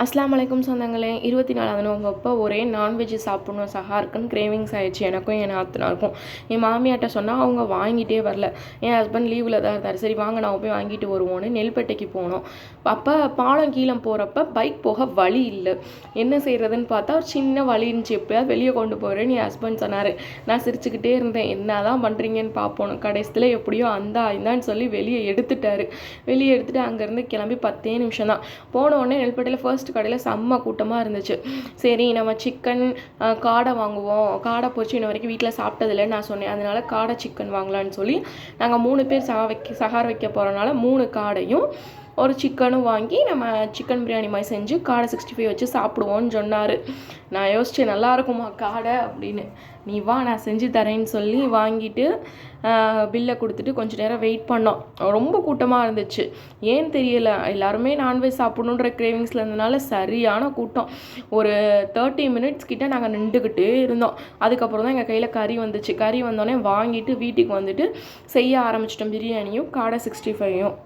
அஸ்ஸலாமு அலைக்கும் சொந்தங்களே. 24வது நோன்பப்போ ஒரே நான்வெஜ் சாப்பிடணும் சஹாருக்குன்னு கிரேவிங்ஸ் ஆயிடுச்சு எனக்கும் என் நாத்தனாருக்கும். என் மாமியார்ட்ட சொன்னால் அவங்க வாங்கிட்டே வரல. என் ஹஸ்பண்ட் லீவில் தான் இருந்தார். சரி வாங்க நான் போய் வாங்கிட்டு வருவோன்னு நெல்பேட்டைக்கு போனோம். அப்போ பாலம் கீழே போகிறப்ப பைக் போக வழி இல்லை. என்ன செய்கிறதுன்னு பார்த்தா ஒரு சின்ன வழி இருந்துச்சு. எப்போயாவது வெளியே கொண்டு போகிறேன்னு என் ஹஸ்பண்ட் சொன்னார். நான் சிரிச்சுக்கிட்டே இருந்தேன். என்ன தான் பண்ணுறீங்கன்னு பார்ப்போம். கடைசியில் எப்படியோ இந்தான்னு சொல்லி வெளியே எடுத்துட்டாரு. வெளியே எடுத்துகிட்டு அங்கேருந்து கிளம்பி 10 நிமிஷம் தான். போன உடனே நெல்பேட்டையில் ஃபர்ஸ்ட் கடையில் செம்ம கூட்டமாக இருந்துச்சு. சரி நம்ம சிக்கன் காடை வாங்குவோம், காடை பொரிச்சு இன்ன வரைக்கும் வீட்டில் சாப்பிட்டதில்லைன்னு நான் சொன்னேன். அதனால காடை சிக்கன் வாங்கலான்னு சொல்லி நாங்கள் 3 பேர் சஹார் வைக்க போகிறனால 3 காடையும் ஒரு சிக்கனும் வாங்கி நம்ம சிக்கன் பிரியாணி மாதிரி செஞ்சு காடை 65 வச்சு சாப்பிடுவோன்னு சொன்னார். நான் யோசித்தேன் நல்லா இருக்குமா காடை அப்படின்னு. நீ வா நான் செஞ்சு தரேன்னு சொல்லி வாங்கிட்டு பில்லை கொடுத்துட்டு கொஞ்சம் நேரம் வெயிட் பண்ணோம். ரொம்ப கூட்டமாக இருந்துச்சு. ஏன்னு தெரியல, எல்லாருமே நான்வெஜ் சாப்பிடணுன்ற கிரேவிங்ஸில் இருந்தனால சரியான கூட்டம். ஒரு 30 மினிட்ஸ் கிட்ட நாங்கள் நின்றுக்கிட்டே இருந்தோம். அதுக்கப்புறம் தான் எங்கள் கையில் கறி வந்துச்சு. கறி வந்தோடனே வாங்கிட்டு வீட்டுக்கு வந்துட்டு செய்ய ஆரம்பிச்சிட்டோம் பிரியாணியும் காடை 65யும்.